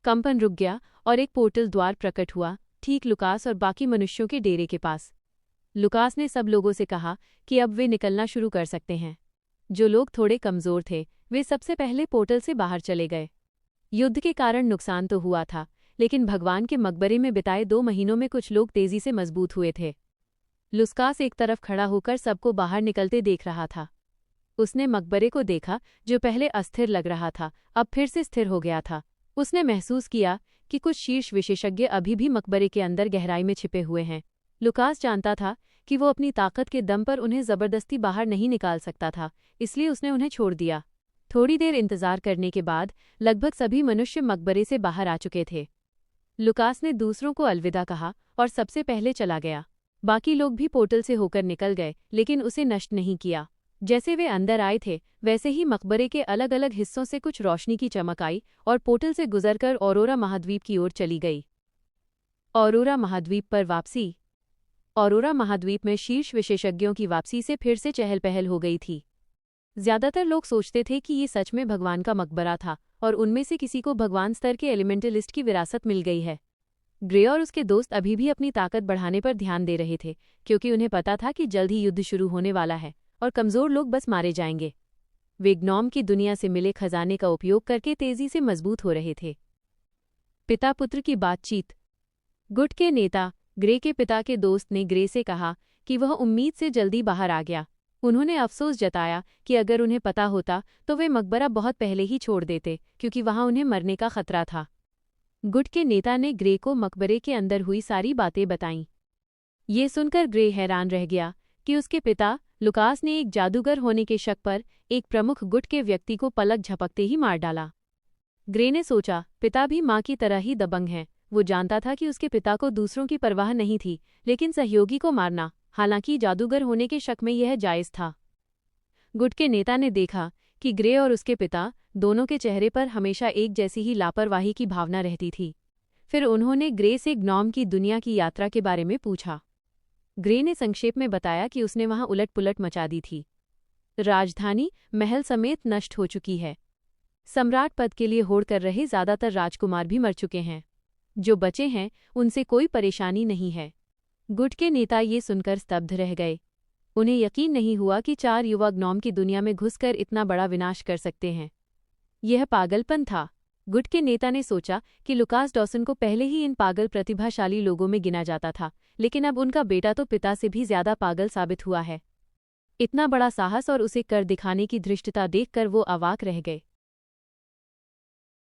कंपन रुक गया और एक पोर्टल द्वार प्रकट हुआ, ठीक लुकास और बाकी मनुष्यों के डेरे के पास। लुकास ने सब लोगों से कहा कि अब वे निकलना शुरू कर सकते हैं। जो लोग थोड़े कमजोर थे वे सबसे पहले पोर्टल से बाहर चले गए। युद्ध के कारण नुकसान तो हुआ था, लेकिन भगवान के मकबरे में बिताए 2 महीनों में कुछ लोग तेजी से मजबूत हुए थे। लुकास एक तरफ खड़ा होकर सबको बाहर निकलते देख रहा था। उसने मकबरे को देखा जो पहले अस्थिर लग रहा था, अब फिर से स्थिर हो गया था। उसने महसूस किया कि कुछ शीर्ष विशेषज्ञ अभी भी मकबरे के अंदर गहराई में छिपे हुए हैं। लुकास जानता था कि वो अपनी ताकत के दम पर उन्हें जबरदस्ती बाहर नहीं निकाल सकता था, इसलिए उसने उन्हें छोड़ दिया। थोड़ी देर इंतजार करने के बाद लगभग सभी मनुष्य मकबरे से बाहर आ चुके थे। लुकास ने दूसरों को अलविदा कहा और सबसे पहले चला गया। बाकी लोग भी पोर्टल से होकर निकल गए, लेकिन उसे नष्ट नहीं किया। जैसे वे अंदर आए थे वैसे ही मकबरे के अलग अलग हिस्सों से कुछ रोशनी की चमक आई और पोर्टल से गुजरकर औरोरा महाद्वीप की ओर चली गई। औरोरा महाद्वीप पर वापसी। औरोरा महाद्वीप में शीर्ष विशेषज्ञों की वापसी से फिर से चहल पहल हो गई थी। ज्यादातर लोग सोचते थे कि ये सच में भगवान का मकबरा था और उनमें से किसी को भगवान स्तर के एलिमेंटलिस्ट की विरासत मिल गई है। ग्रे और उसके दोस्त अभी भी अपनी ताकत बढ़ाने पर ध्यान दे रहे थे, क्योंकि उन्हें पता था कि जल्द ही युद्ध शुरू होने वाला है और कमजोर लोग बस मारे जाएंगे। वे ग्नॉम की दुनिया से मिले खजाने का उपयोग करके तेजी से मजबूत हो रहे थे। पिता पुत्र की बातचीत। गुट के नेता ग्रे के पिता के दोस्त ने ग्रे से कहा कि वह उम्मीद से जल्दी बाहर आ गया। उन्होंने अफसोस जताया कि अगर उन्हें पता होता तो वे मकबरा बहुत पहले ही छोड़ देते, क्योंकि वहां उन्हें मरने का खतरा था। गुट के नेता ने ग्रे को मकबरे के अंदर हुई सारी बातें बताईं। ये सुनकर ग्रे हैरान रह गया कि उसके पिता लुकास ने एक जादूगर होने के शक पर एक प्रमुख गुट के व्यक्ति को पलक झपकते ही मार डाला। ग्रे ने सोचा, पिता भी मां की तरह ही दबंग हैं। वो जानता था कि उसके पिता को दूसरों की परवाह नहीं थी, लेकिन सहयोगी को मारना, हालांकि जादूगर होने के शक में यह जायज था। गुट के नेता ने देखा कि ग्रे और उसके पिता दोनों के चेहरे पर हमेशा एक जैसी ही लापरवाही की भावना रहती थी। फिर उन्होंने ग्रे से ग्नॉम की दुनिया की यात्रा के बारे में पूछा। ग्रे ने संक्षेप में बताया कि उसने वहां उलट-पुलट मचा दी थी। राजधानी महल समेत नष्ट हो चुकी है। सम्राट पद के लिए होड़ कर रहे ज्यादातर राजकुमार भी मर चुके हैं। जो बचे हैं उनसे कोई परेशानी नहीं है। गुट के नेता ये सुनकर स्तब्ध रह गए। उन्हें यकीन नहीं हुआ कि 4 युवा ग्नॉम की दुनिया में घुसकर इतना बड़ा विनाश कर सकते हैं। यह पागलपन था। गुट के नेता ने सोचा कि लुकास डॉसन को पहले ही इन पागल प्रतिभाशाली लोगों में गिना जाता था, लेकिन अब उनका बेटा तो पिता से भी ज्यादा पागल साबित हुआ है। इतना बड़ा साहस और उसे कर दिखाने की धृष्टता देखकर वो अवाक रह गए।